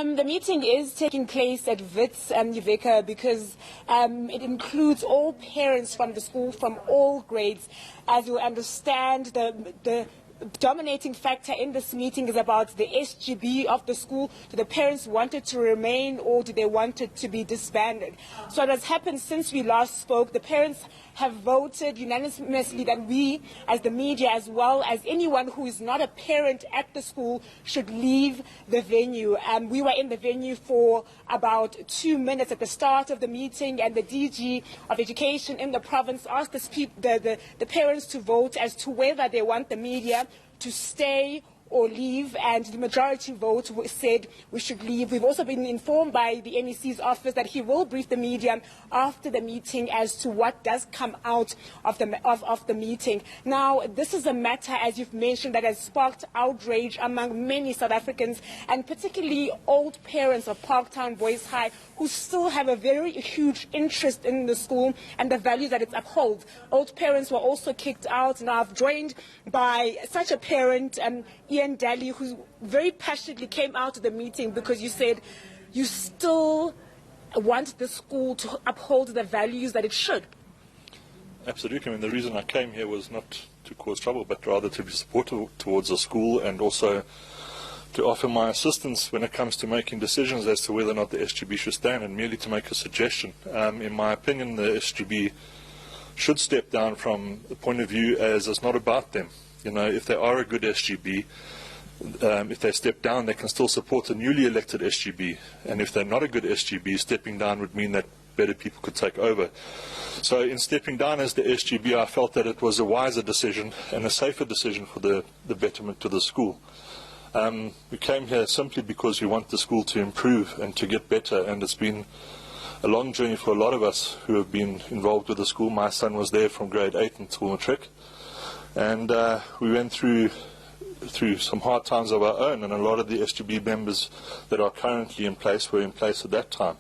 The meeting is taking place at Wits Uveka because it includes all parents from the school, from all grades. As you understand, the dominating factor in this meeting is about the SGB of the school. Do the parents want it to remain, or do they want it to be disbanded? So what has happened since we last spoke, the parents have voted unanimously that we, as the media, as well as anyone who is not a parent at the school, should leave the venue. We were in the venue for about 2 minutes at the start of the meeting, and the DG of Education in the province asked the parents to vote as to whether they want the media to stay or leave, and the majority vote said we should leave. We've also been informed by the NEC's office that he will brief the media after the meeting as to what does come out of the meeting. Now, this is a matter, as you've mentioned, that has sparked outrage among many South Africans, and particularly old parents of Parktown Boys High, who still have a very huge interest in the school and the values that it upholds. Old parents were also kicked out. Now, I've joined by such a parent, Ian Daly, who very passionately came out of the meeting because you said you still want the school to uphold the values that it should. Absolutely. I mean, the reason I came here was not to cause trouble, but rather to be supportive towards the school, and also to offer my assistance when it comes to making decisions as to whether or not the SGB should stand, and merely to make a suggestion. In my opinion, the SGB should step down from the point of view as it's not about them. You know, if they are a good SGB, if they step down, they can still support a newly elected SGB. And if they're not a good SGB, stepping down would mean that better people could take over. So in stepping down as the SGB, I felt that it was a wiser decision and a safer decision for the betterment to the school. We came here simply because we want the school to improve and to get better, and it's been a long journey for a lot of us who have been involved with the school. My son was there from grade 8 until matric, and we went through some hard times of our own, and a lot of the SGB members that are currently in place were in place at that time.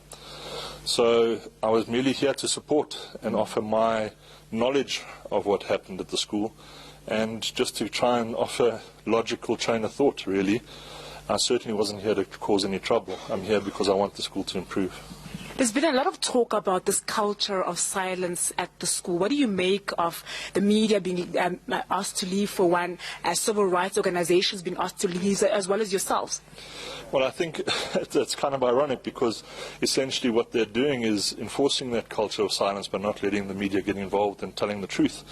So I was merely here to support and offer my knowledge of what happened at the school, and just to try and offer logical train of thought, really. I certainly wasn't here to cause any trouble. I'm here because I want the school to improve. There's been a lot of talk about this culture of silence at the school. What do you make of the media being asked to leave, for one, as civil rights organizations being asked to leave, as well as yourselves? Well, I think that's kind of ironic, because essentially what they're doing is enforcing that culture of silence by not letting the media get involved and telling the truth.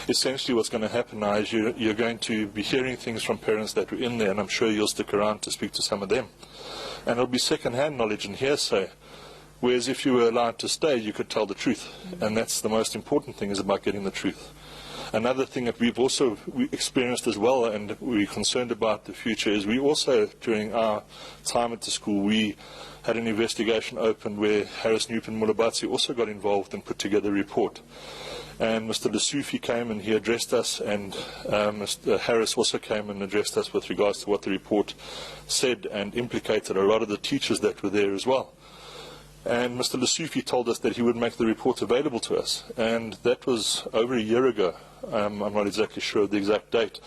Essentially what's going to happen now is you're going to be hearing things from parents that were in there, and I'm sure you'll stick around to speak to some of them. And it'll be second-hand knowledge and hearsay. Whereas if you were allowed to stay, you could tell the truth. And that's the most important thing, is about getting the truth. Another thing that we've also experienced as well, and we're concerned about the future, is we also, during our time at the school, we had an investigation opened where Harris, Newp and Mulabatsi also got involved and put together a report. And Mr. Lesufi came and he addressed us, and Mr. Harris also came and addressed us with regards to what the report said, and implicated a lot of the teachers that were there as well. And Mr. Lesufi told us that he would make the report available to us, and that was over a year ago. I'm not exactly sure of the exact date,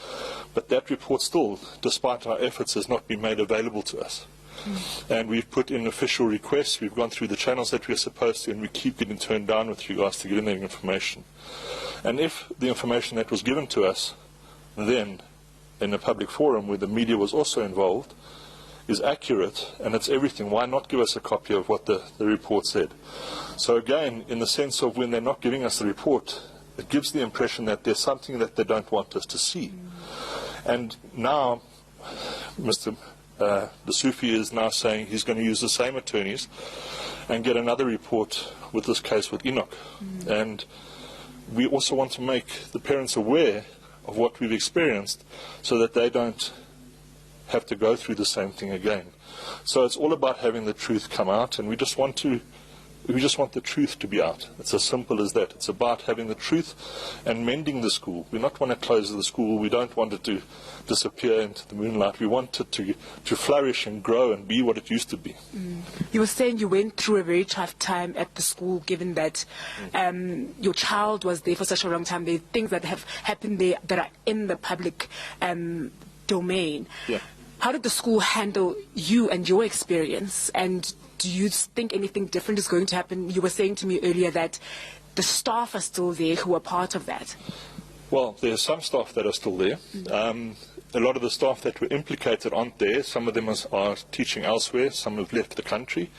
but that report still, despite our efforts, has not been made available to us. And we've put in official requests, we've gone through the channels that we're supposed to, and we keep getting turned down with regards to getting that information. And if the information that was given to us then, in a public forum where the media was also involved, is accurate, and it's everything, why not give us a copy of what the report said? So again, in the sense of when they're not giving us the report, it gives the impression that there's something that they don't want us to see. And now Mr. Lesufi is now saying he's going to use the same attorneys and get another report with this case with Enoch. And we also want to make the parents aware of what we've experienced, so that they don't have to go through the same thing again. So it's all about having the truth come out, and we just want the truth to be out. It's as simple as that. It's about having the truth and mending the school. We don't want to close the school. We don't want it to disappear into the moonlight. We want it to flourish and grow and be what it used to be. You were saying you went through a very tough time at the school, given that your child was there for such a long time. There are things that have happened there that are in the public domain. Yeah. How did the school handle you and your experience? And do you think anything different is going to happen? You were saying to me earlier that the staff are still there who are part of that. Well, there are some staff that are still there. A lot of the staff that were implicated aren't there. Some of them are teaching elsewhere. Some have left the country.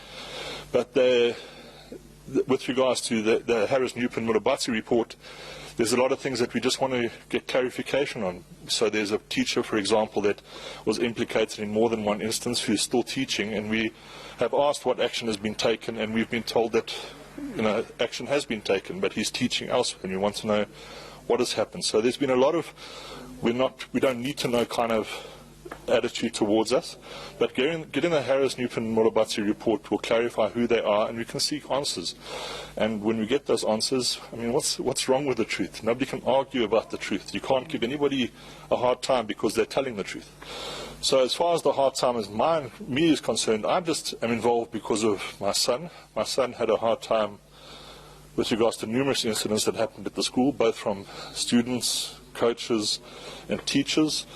But with regards to the Harris-Newpin-Mulabatsi report, there's a lot of things that we just want to get clarification on. So there's a teacher, for example, that was implicated in more than one instance who's still teaching, and we have asked what action has been taken, and we've been told that action has been taken, but he's teaching elsewhere, and we want to know what has happened. So there's been a lot of, we don't need to know kind of attitude towards us, but getting the Harris-Newpin-Mulabatsi report will clarify who they are, and we can seek answers. And when we get those answers, I mean, what's wrong with the truth? Nobody can argue about the truth. You can't give anybody a hard time because they're telling the truth. So as far as the hard time is me is concerned, I just am involved because of my son. My son had a hard time with regards to numerous incidents that happened at the school, both from students, coaches, and teachers.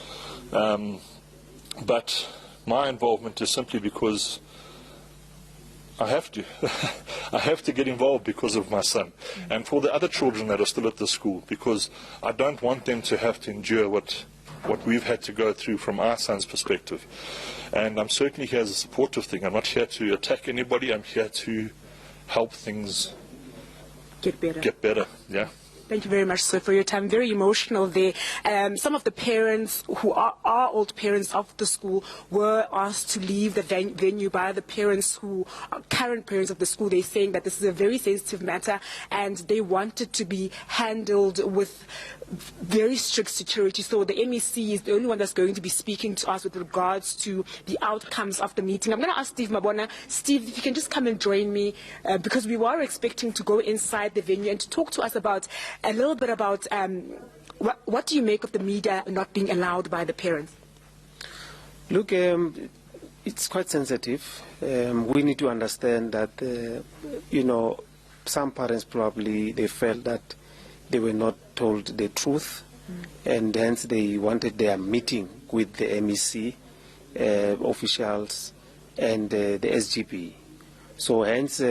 But my involvement is simply because I have to. I have to get involved because of my son. And for the other children that are still at the school, because I don't want them to have to endure what we've had to go through from our son's perspective. And I'm certainly here as a supportive thing. I'm not here to attack anybody. I'm here to help things get better. Get better, yeah. Thank you very much, sir, for your time. Very emotional there. Some of the parents who are old parents of the school were asked to leave the venue by the parents who are current parents of the school. They're saying that this is a very sensitive matter and they want it to be handled with very strict security. So the MEC is the only one that's going to be speaking to us with regards to the outcomes of the meeting. I'm going to ask Steve Mabona. Steve, if you can just come and join me, because we were expecting to go inside the venue and to talk to us about a little bit about what do you make of the media not being allowed by the parents? Look, it's quite sensitive. We need to understand that, some parents probably they felt that they were not told the truth, and hence they wanted their meeting with the MEC officials and the SGB. So hence,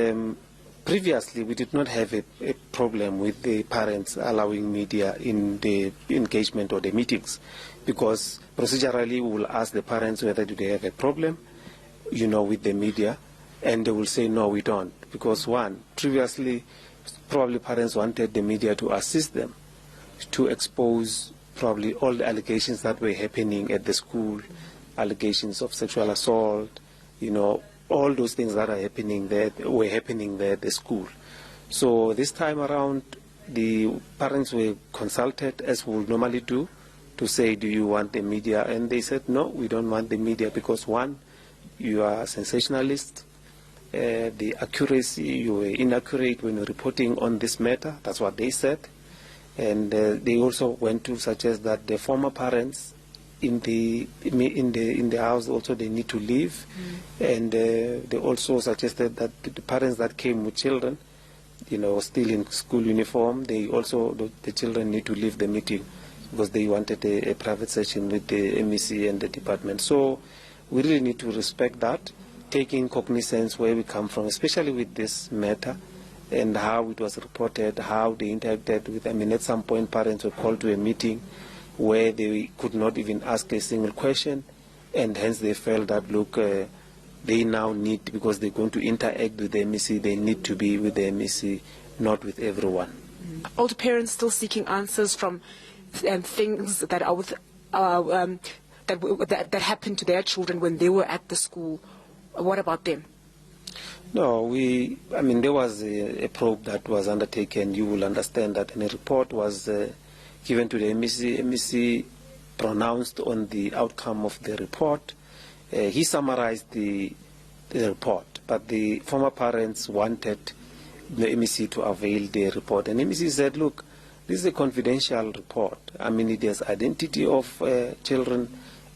previously we did not have a problem with the parents allowing media in the engagement or the meetings, because procedurally we will ask the parents whether do they have a problem, with the media, and they will say no, we don't, because one, previously probably parents wanted the media to assist them to expose probably all the allegations that were happening at the school, allegations of sexual assault, all those things that were happening there at the school. So this time around, the parents were consulted, as we would normally do, to say, do you want the media? And they said, no, we don't want the media because, one, you are sensationalist. The accuracy, you were inaccurate when you're reporting on this matter. That's what they said. And they also went to suggest that the former parents in the house also they need to leave, and they also suggested that the parents that came with children, still in school uniform, the children need to leave the meeting because they wanted a private session with the MEC and the department. So we really need to respect that, taking cognizance where we come from, especially with this matter and how it was reported, how they interacted with. At some point parents were called to a meeting where they could not even ask a single question, and hence they felt that, look, they now need, because they're going to interact with the MEC, they need to be with the MEC, not with everyone. Older parents still seeking answers from things that are with, that happened to their children when they were at the school. What about them? No, there was a probe that was undertaken. You will understand that, and a report was given to the MEC. MEC pronounced on the outcome of the report. He summarized the report, but the former parents wanted the MEC to avail the report. And MEC said, look, this is a confidential report. It has identity of children,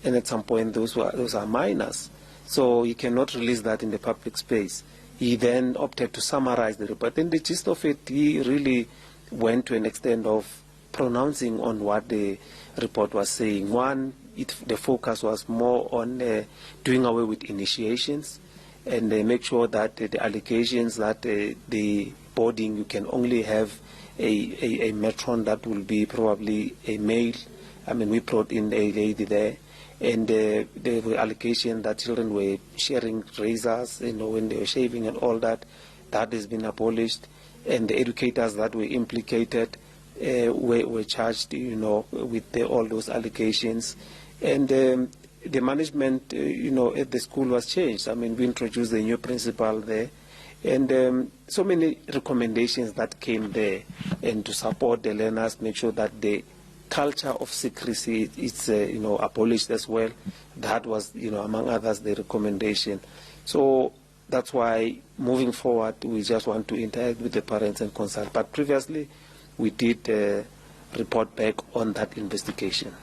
and at some point those are minors. So you cannot release that in the public space. He then opted to summarize the report. And the gist of it, he really went to an extent of pronouncing on what the report was saying. One, the focus was more on doing away with initiations and make sure that the allegations that the boarding, you can only have a matron that will be probably a male. I mean, we brought in a lady there, and there were allegations that children were sharing razors, when they were shaving and all that. That has been abolished, and the educators that were implicated were charged, with all those allegations. And the management, at the school was changed. I mean, we introduced a new principal there, and so many recommendations that came there, and to support the learners, make sure that the culture of secrecy is, abolished as well. That was, among others, the recommendation. So that's why, moving forward, we just want to interact with the parents and consult. But previously, we did report back on that investigation.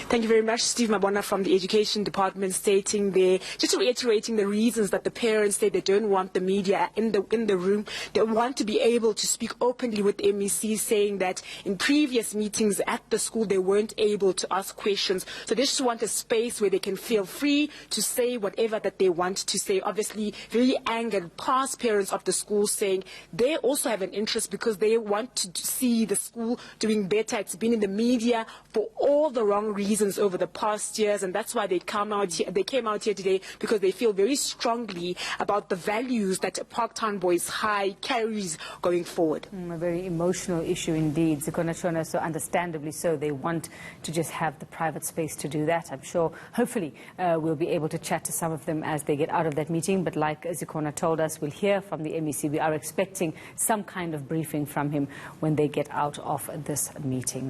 Thank you very much, Steve Mabona from the Education Department, stating there, just reiterating the reasons that the parents say they don't want the media in the room. They want to be able to speak openly with MEC, saying that in previous meetings at the school they weren't able to ask questions. So they just want a space where they can feel free to say whatever that they want to say. Obviously, very angered past parents of the school, saying they also have an interest because they want to see the school doing better. It's been in the media for all the wrong reasons over the past years, and that's why they came out here today, because they feel very strongly about the values that Parktown Boys High carries going forward. A very emotional issue indeed, Zikhona, so understandably so. They want to just have the private space to do that. I'm sure, hopefully, we'll be able to chat to some of them as they get out of that meeting. But like Zikhona told us, we'll hear from the MEC. We are expecting some kind of briefing from him when they get out of this meeting.